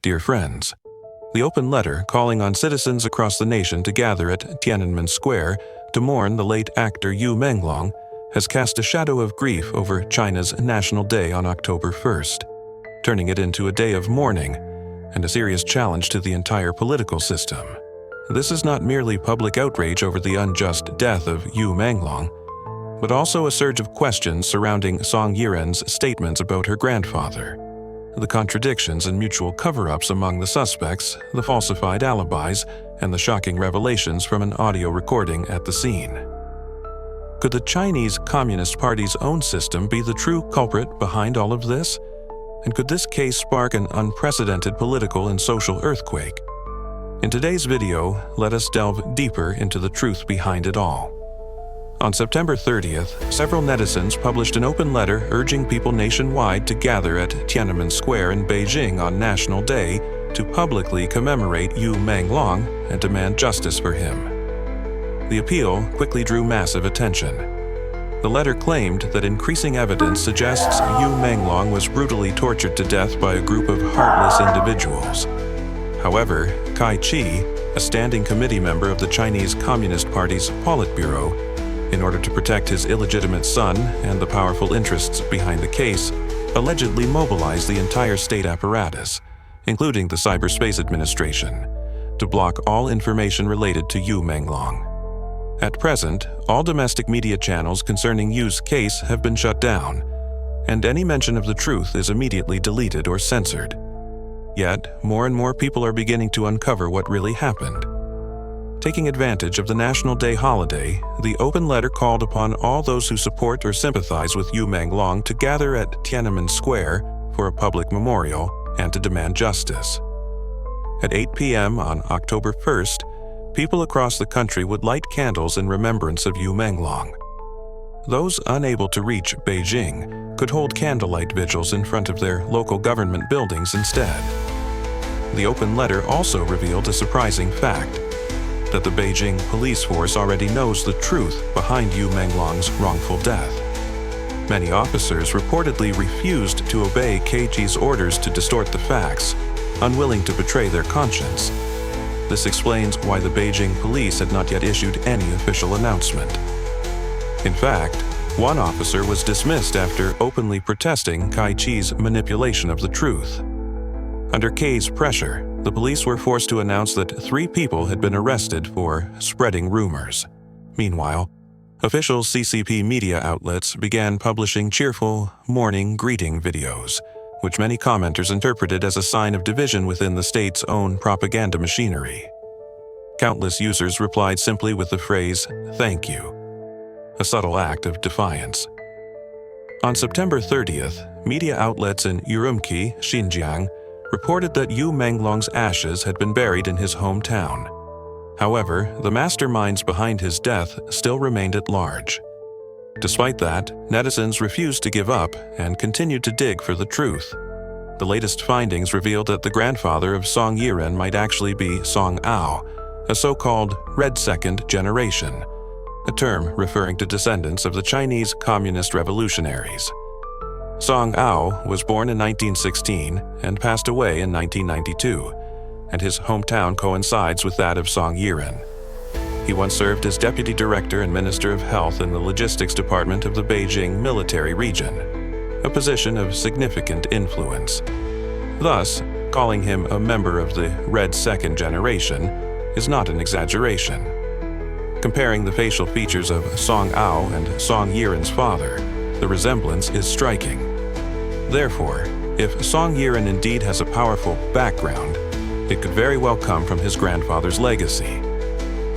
Dear friends, the open letter calling on citizens across the nation to gather at Tiananmen Square to mourn the late actor Yu Menglong has cast a shadow of grief over China's National Day on October 1st, turning it into a day of mourning and a serious challenge to the entire political system. This is not merely public outrage over the unjust death of Yu Menglong, but also a surge of questions surrounding Song Yiren's statements about her grandfather, the contradictions and mutual cover-ups among the suspects, the falsified alibis, and the shocking revelations from an audio recording at the scene. Could the Chinese Communist Party's own system be the true culprit behind all of this? And could this case spark an unprecedented political and social earthquake? In today's video, let us delve deeper into the truth behind it all. On September 30th, several netizens published an open letter urging people nationwide to gather at Tiananmen Square in Beijing on National Day to publicly commemorate Yu Menglong and demand justice for him. The appeal quickly drew massive attention. The letter claimed that increasing evidence suggests Yu Menglong was brutally tortured to death by a group of heartless individuals. However, Kai Chi, a standing committee member of the Chinese Communist Party's Politburo, in order to protect his illegitimate son and the powerful interests behind the case, allegedly mobilized the entire state apparatus, including the Cyberspace Administration, to block all information related to Yu Menglong. At present, all domestic media channels concerning Yu's case have been shut down, and any mention of the truth is immediately deleted or censored. Yet, more and more people are beginning to uncover what really happened. Taking advantage of the National Day holiday, the open letter called upon all those who support or sympathize with Yu Menglong to gather at Tiananmen Square for a public memorial and to demand justice. At 8 p.m. on October 1st, people across the country would light candles in remembrance of Yu Menglong. Those unable to reach Beijing could hold candlelight vigils in front of their local government buildings instead. The open letter also revealed a surprising fact: that the Beijing police force already knows the truth behind Yu Menglong's wrongful death. Many officers reportedly refused to obey KG's orders to distort the facts, unwilling to betray their conscience. This explains why the Beijing police had not yet issued any official announcement. In fact, one officer was dismissed after openly protesting Kai Chi's manipulation of the truth. Under K's pressure, the police were forced to announce that 3 people had been arrested for spreading rumors. Meanwhile, official CCP media outlets began publishing cheerful, mourning greeting videos, which many commenters interpreted as a sign of division within the state's own propaganda machinery. Countless users replied simply with the phrase, "Thank you," a subtle act of defiance. On September 30th, media outlets in Urumqi, Xinjiang, reported that Yu Menglong's ashes had been buried in his hometown. However, the masterminds behind his death still remained at large. Despite that, netizens refused to give up and continued to dig for the truth. The latest findings revealed that the grandfather of Song Yiren might actually be Song Ao, a so-called Red Second Generation, a term referring to descendants of the Chinese Communist revolutionaries. Song Ao was born in 1916 and passed away in 1992, and his hometown coincides with that of Song Yiren. He once served as Deputy Director and Minister of Health in the Logistics Department of the Beijing Military Region, a position of significant influence. Thus, calling him a member of the Red Second Generation is not an exaggeration. Comparing the facial features of Song Ao and Song Yiren's father, the resemblance is striking. Therefore, if Song Yiren indeed has a powerful background, it could very well come from his grandfather's legacy.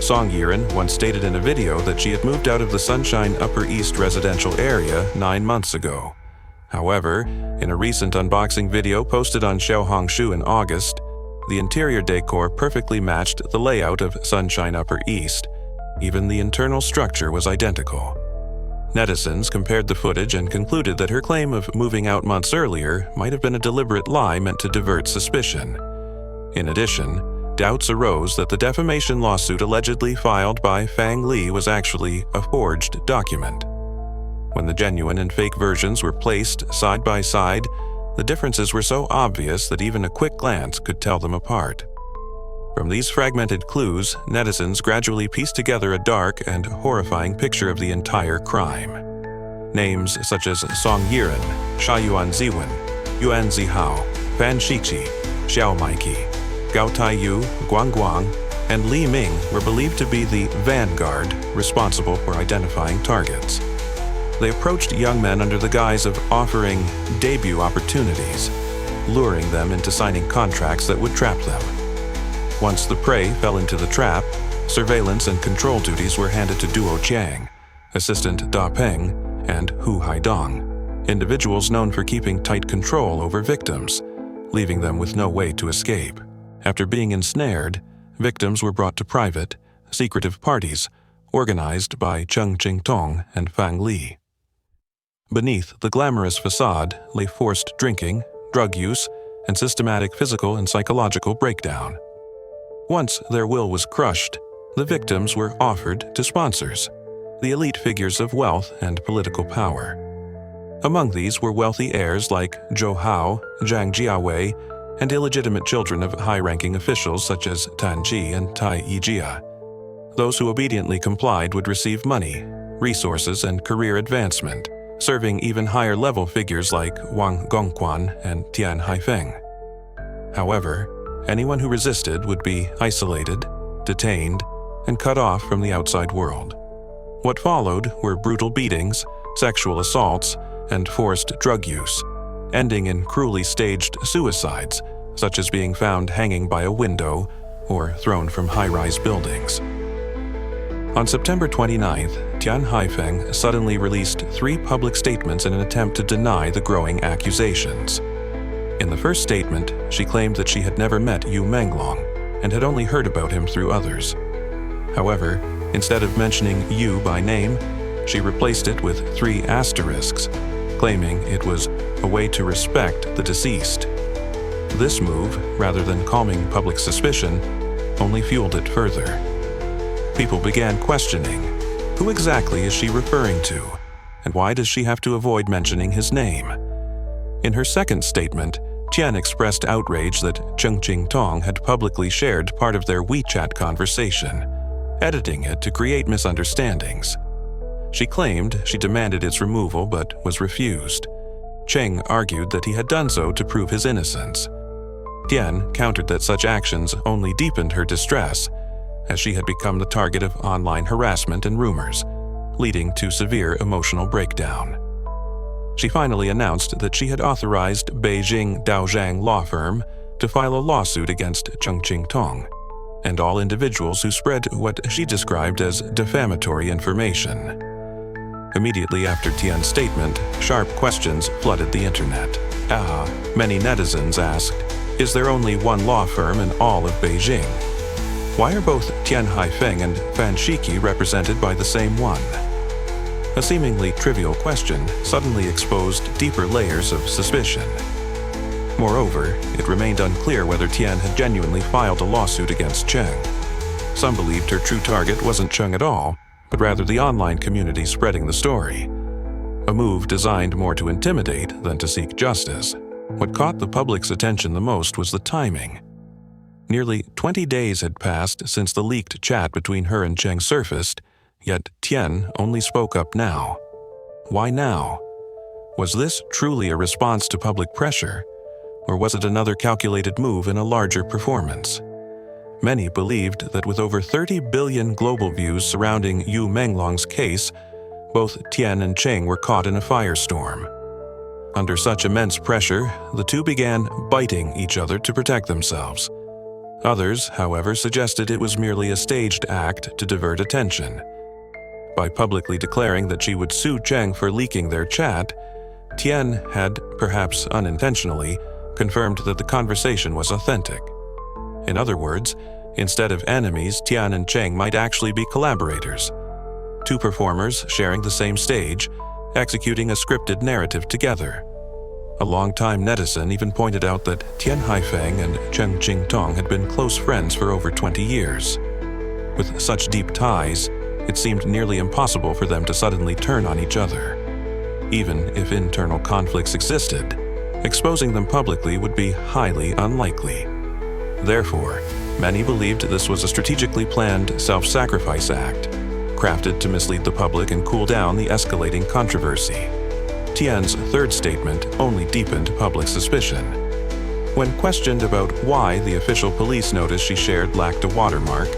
Song Yiren once stated in a video that she had moved out of the Sunshine Upper East residential area 9 months ago. However, in a recent unboxing video posted on Xiao in August, the interior decor perfectly matched the layout of Sunshine Upper East. Even the internal structure was identical. Netizens compared the footage and concluded that her claim of moving out months earlier might have been a deliberate lie meant to divert suspicion. In addition, doubts arose that the defamation lawsuit allegedly filed by Fang Li was actually a forged document. When the genuine and fake versions were placed side by side, The differences were so obvious that even a quick glance could tell them apart. From these fragmented clues, netizens gradually pieced together a dark and horrifying picture of the entire crime. Names such as Song Yiren, Shayuan Ziwen, Yuan Zihao, Fan Shiqi, Xiao Maiki, Gao Taiyu, Guang Guang, and Li Ming were believed to be the vanguard responsible for identifying targets. They approached young men under the guise of offering debut opportunities, luring them into signing contracts that would trap them. Once the prey fell into the trap, surveillance and control duties were handed to Duo Jiang, assistant Da Peng, and Hu Haidong, individuals known for keeping tight control over victims, leaving them with no way to escape. After being ensnared, victims were brought to private, secretive parties organized by Cheng Jingtong and Fang Li. Beneath the glamorous facade lay forced drinking, drug use, and systematic physical and psychological breakdown. Once their will was crushed, the victims were offered to sponsors, the elite figures of wealth and political power. Among these were wealthy heirs like Zhou Hao, Zhang Jiawei, and illegitimate children of high-ranking officials such as Tan Ji and Tai Yijia. Those who obediently complied would receive money, resources, and career advancement, serving even higher-level figures like Wang Gongquan and Tian Haifeng. However, anyone who resisted would be isolated, detained, and cut off from the outside world. What followed were brutal beatings, sexual assaults, and forced drug use, ending in cruelly staged suicides, such as being found hanging by a window or thrown from high-rise buildings. On September 29th, Tian Haifeng suddenly released 3 public statements in an attempt to deny the growing accusations. In the first statement, she claimed that she had never met Yu Menglong and had only heard about him through others. However, instead of mentioning Yu by name, she replaced it with 3 asterisks, claiming it was a way to respect the deceased. This move, rather than calming public suspicion, only fueled it further. People began questioning, who exactly is she referring to, and why does she have to avoid mentioning his name? In her second statement, Tian expressed outrage that Cheng Jingtong had publicly shared part of their WeChat conversation, editing it to create misunderstandings. She claimed she demanded its removal but was refused. Cheng argued that he had done so to prove his innocence. Tian countered that such actions only deepened her distress, as she had become the target of online harassment and rumors, leading to severe emotional breakdown. She finally announced that she had authorized Beijing Daozhang law firm to file a lawsuit against Cheng Jingtong and all individuals who spread what she described as defamatory information. Immediately after Tian's statement, sharp questions flooded the internet. Many netizens asked, is there only one law firm in all of Beijing? Why are both Tian Haifeng and Fan Shiqi represented by the same one? A seemingly trivial question suddenly exposed deeper layers of suspicion. Moreover, it remained unclear whether Tian had genuinely filed a lawsuit against Cheng. Some believed her true target wasn't Cheng at all, but rather the online community spreading the story. A move designed more to intimidate than to seek justice. What caught the public's attention the most was the timing. Nearly 20 days had passed since the leaked chat between her and Cheng surfaced, yet Tian only spoke up now. Why now? Was this truly a response to public pressure, or was it another calculated move in a larger performance? Many believed that with over 30 billion global views surrounding Yu Menglong's case, both Tian and Cheng were caught in a firestorm. Under such immense pressure, the two began biting each other to protect themselves. Others, however, suggested it was merely a staged act to divert attention. By publicly declaring that she would sue Cheng for leaking their chat, Tian had, perhaps unintentionally, confirmed that the conversation was authentic. In other words, instead of enemies, Tian and Cheng might actually be collaborators. 2 performers sharing the same stage, executing a scripted narrative together. A longtime netizen even pointed out that Tian Haifeng and Cheng Jingtong had been close friends for over 20 years. With such deep ties, it seemed nearly impossible for them to suddenly turn on each other. Even if internal conflicts existed, exposing them publicly would be highly unlikely. Therefore, many believed this was a strategically planned self-sacrifice act, crafted to mislead the public and cool down the escalating controversy. Tian's third statement only deepened public suspicion. When questioned about why the official police notice she shared lacked a watermark,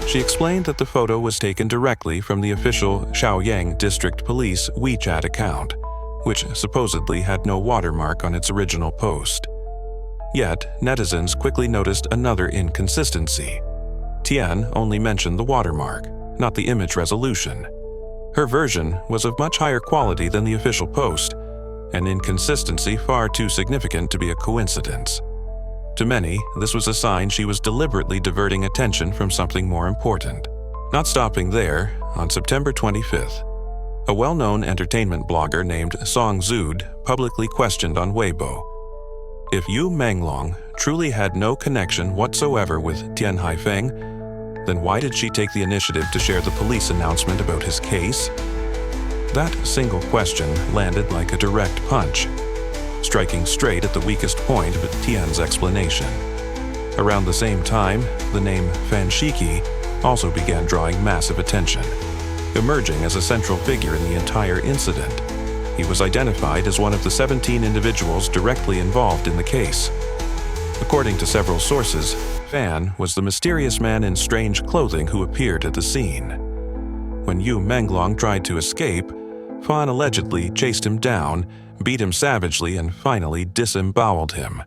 she explained that the photo was taken directly from the official Shaoyang District Police WeChat account, which supposedly had no watermark on its original post. Yet, netizens quickly noticed another inconsistency. Tian only mentioned the watermark, not the image resolution. Her version was of much higher quality than the official post, an inconsistency far too significant to be a coincidence. To many, this was a sign she was deliberately diverting attention from something more important. Not stopping there, on September 25th, a well-known entertainment blogger named Song Zud publicly questioned on Weibo, if Yu Menglong truly had no connection whatsoever with Tian Haifeng, then why did she take the initiative to share the police announcement about his case? That single question landed like a direct punch, striking straight at the weakest point of Tian's explanation. Around the same time, the name Fan Shiki also began drawing massive attention, emerging as a central figure in the entire incident. He was identified as one of the 17 individuals directly involved in the case. According to several sources, Fan was the mysterious man in strange clothing who appeared at the scene. When Yu Menglong tried to escape, Fan allegedly chased him down, beat him savagely, and finally disemboweled him,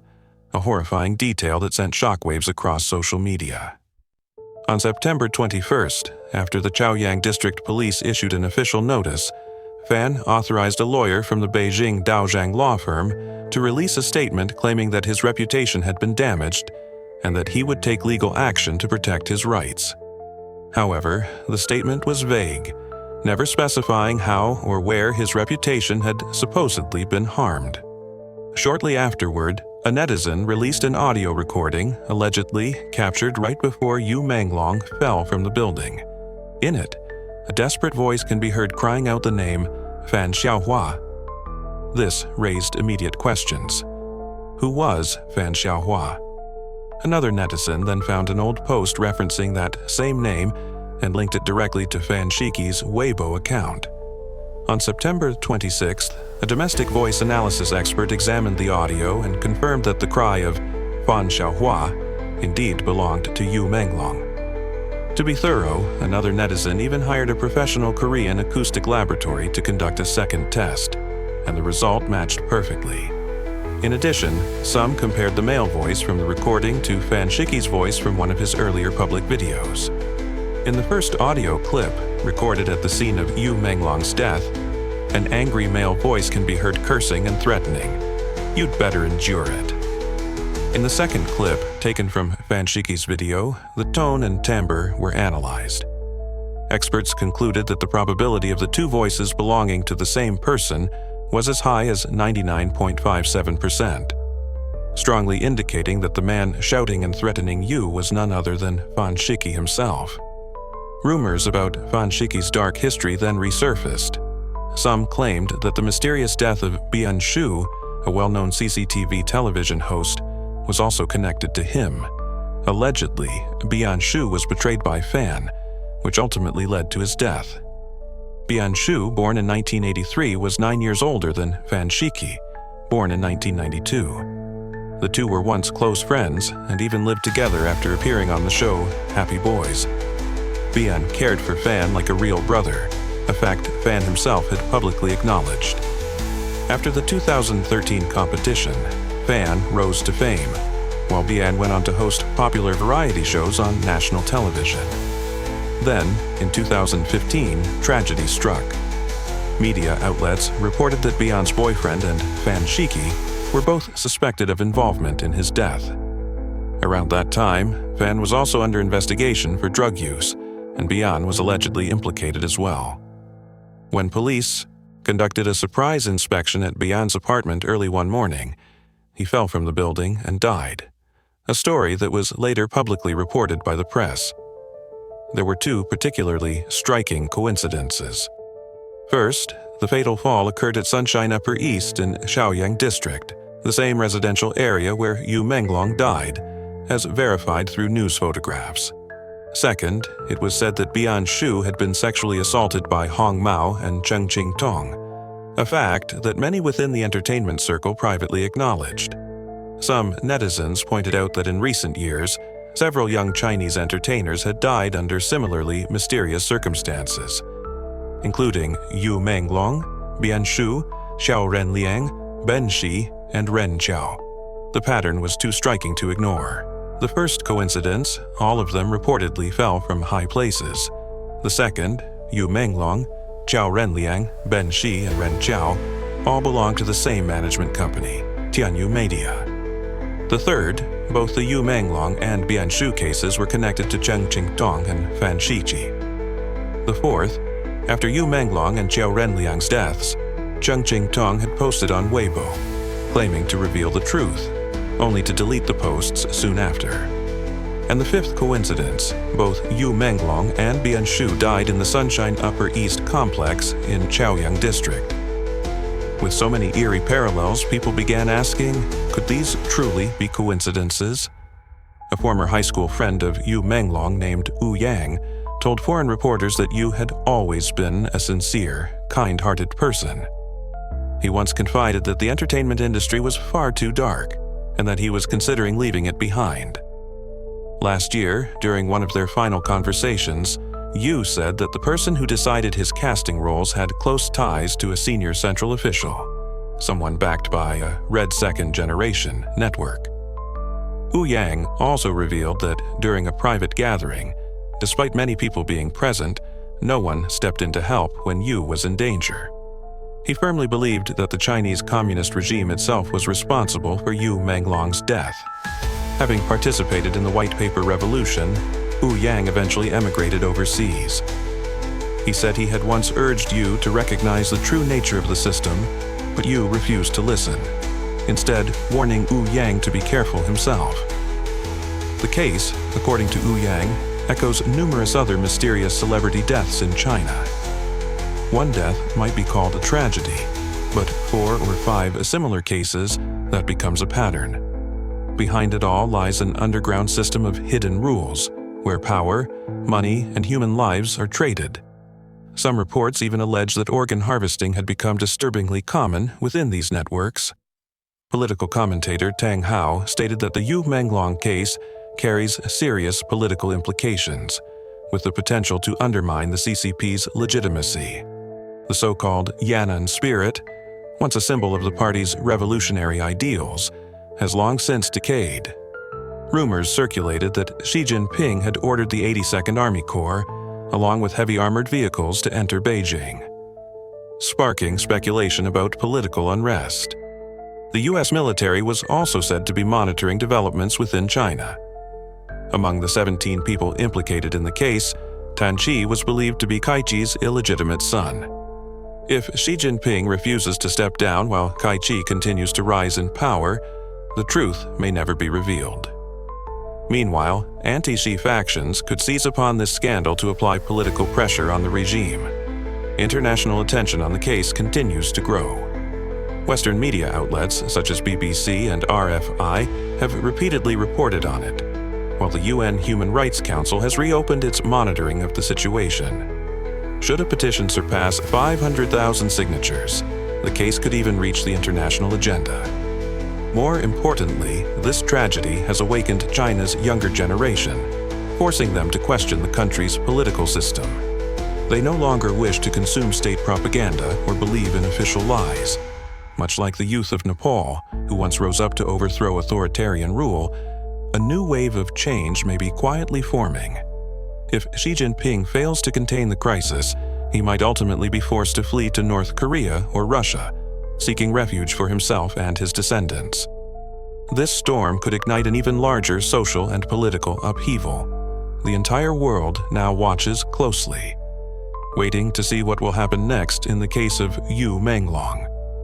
a horrifying detail that sent shockwaves across social media. On September 21st, after the Chaoyang District Police issued an official notice, Fan authorized a lawyer from the Beijing Daozhang law firm to release a statement claiming that his reputation had been damaged and that he would take legal action to protect his rights. However, the statement was vague, never specifying how or where his reputation had supposedly been harmed. Shortly afterward, a netizen released an audio recording allegedly captured right before Yu Menglong fell from the building. In it, a desperate voice can be heard crying out the name Fan Xiaohua. This raised immediate questions. Who was Fan Xiaohua? Another netizen then found an old post referencing that same name and linked it directly to Fan Shiki's Weibo account. On September 26th, a domestic voice analysis expert examined the audio and confirmed that the cry of Fan Xiaohua indeed belonged to Yu Menglong. To be thorough, another netizen even hired a professional Korean acoustic laboratory to conduct a second test, and the result matched perfectly. In addition, some compared the male voice from the recording to Fan Shiki's voice from one of his earlier public videos. In the first audio clip, recorded at the scene of Yu Menglong's death, an angry male voice can be heard cursing and threatening. "You'd better endure it." In the second clip, taken from Fan Shiki's video, the tone and timbre were analyzed. Experts concluded that the probability of the two voices belonging to the same person was as high as 99.57%, strongly indicating that the man shouting and threatening Yu was none other than Fan Shiki himself. Rumors about Fan Shiki's dark history then resurfaced. Some claimed that the mysterious death of Bian, a well-known CCTV television host, was also connected to him. Allegedly, Bian was betrayed by Fan, which ultimately led to his death. Bian, born in 1983, was 9 years older than Fan Shiki, born in 1992. The two were once close friends and even lived together after appearing on the show Happy Boys. Bian cared for Fan like a real brother, a fact Fan himself had publicly acknowledged. After the 2013 competition, Fan rose to fame, while Bian went on to host popular variety shows on national television. Then, in 2015, tragedy struck. Media outlets reported that Bian's boyfriend and Fan Shiki were both suspected of involvement in his death. Around that time, Fan was also under investigation for drug use, and Bian was allegedly implicated as well. When police conducted a surprise inspection at Bian's apartment early one morning, he fell from the building and died, a story that was later publicly reported by the press. There were two particularly striking coincidences. First, the fatal fall occurred at Sunshine Upper East in Shaoyang District, the same residential area where Yu Menglong died, as verified through news photographs. Second, it was said that Bian had been sexually assaulted by Hong Mao and Cheng Qing-tong, a fact that many within the entertainment circle privately acknowledged. Some netizens pointed out that in recent years, several young Chinese entertainers had died under similarly mysterious circumstances, including Yu Menglong, Bian Xiao Renliang, Ben Shi, and Ren Qiao. The pattern was too striking to ignore. The first coincidence, all of them reportedly fell from high places. The second, Yu Menglong, Qiao Renliang, Ben Shi, and Ren Qiao, all belonged to the same management company, Tianyu Media. The third, both the Yu Menglong and Bian Shu cases were connected to Cheng Qing-tong and Fan Shiqi. The fourth, after Yu Menglong and Qiao Renliang's deaths, Cheng Qing-tong had posted on Weibo, claiming to reveal the truth, only to delete the posts soon after. And the fifth coincidence, both Yu Menglong and Bian Shu died in the Sunshine Upper East Complex in Chaoyang District. With so many eerie parallels, people began asking, could these truly be coincidences? A former high school friend of Yu Menglong named Wu Yang told foreign reporters that Yu had always been a sincere, kind-hearted person. He once confided that the entertainment industry was far too dark, and that he was considering leaving it behind. Last year, during one of their final conversations, Yu said that the person who decided his casting roles had close ties to a senior central official, someone backed by a Red Second Generation network. Wu Yang also revealed that during a private gathering, despite many people being present, no one stepped in to help when Yu was in danger. He firmly believed that the Chinese communist regime itself was responsible for Yu Menglong's death. Having participated in the White Paper Revolution, Wu Yang eventually emigrated overseas. He said he had once urged Yu to recognize the true nature of the system, but Yu refused to listen, instead warning Wu Yang to be careful himself. The case, according to Wu Yang, echoes numerous other mysterious celebrity deaths in China. One death might be called a tragedy, but 4 or 5 similar cases, that becomes a pattern. Behind it all lies an underground system of hidden rules, where power, money, and human lives are traded. Some reports even allege that organ harvesting had become disturbingly common within these networks. Political commentator Tang Hao stated that the Yu Menglong case carries serious political implications, with the potential to undermine the CCP's legitimacy. The so-called Yan'an spirit, once a symbol of the party's revolutionary ideals, has long since decayed. Rumors circulated that Xi Jinping had ordered the 82nd Army Corps, along with heavy armored vehicles, to enter Beijing, sparking speculation about political unrest. The U.S. military was also said to be monitoring developments within China. Among the 17 people implicated in the case, Tan Qi was believed to be Kai Chi's illegitimate son. If Xi Jinping refuses to step down while Kai Chi continues to rise in power, the truth may never be revealed. Meanwhile, anti-Xi factions could seize upon this scandal to apply political pressure on the regime. International attention on the case continues to grow. Western media outlets such as BBC and RFI have repeatedly reported on it, while the UN Human Rights Council has reopened its monitoring of the situation. Should a petition surpass 500,000 signatures, the case could even reach the international agenda. More importantly, this tragedy has awakened China's younger generation, forcing them to question the country's political system. They no longer wish to consume state propaganda or believe in official lies. Much like the youth of Nepal, who once rose up to overthrow authoritarian rule, a new wave of change may be quietly forming. If Xi Jinping fails to contain the crisis, he might ultimately be forced to flee to North Korea or Russia, seeking refuge for himself and his descendants. This storm could ignite an even larger social and political upheaval. The entire world now watches closely, waiting to see what will happen next in the case of Yu Menglong.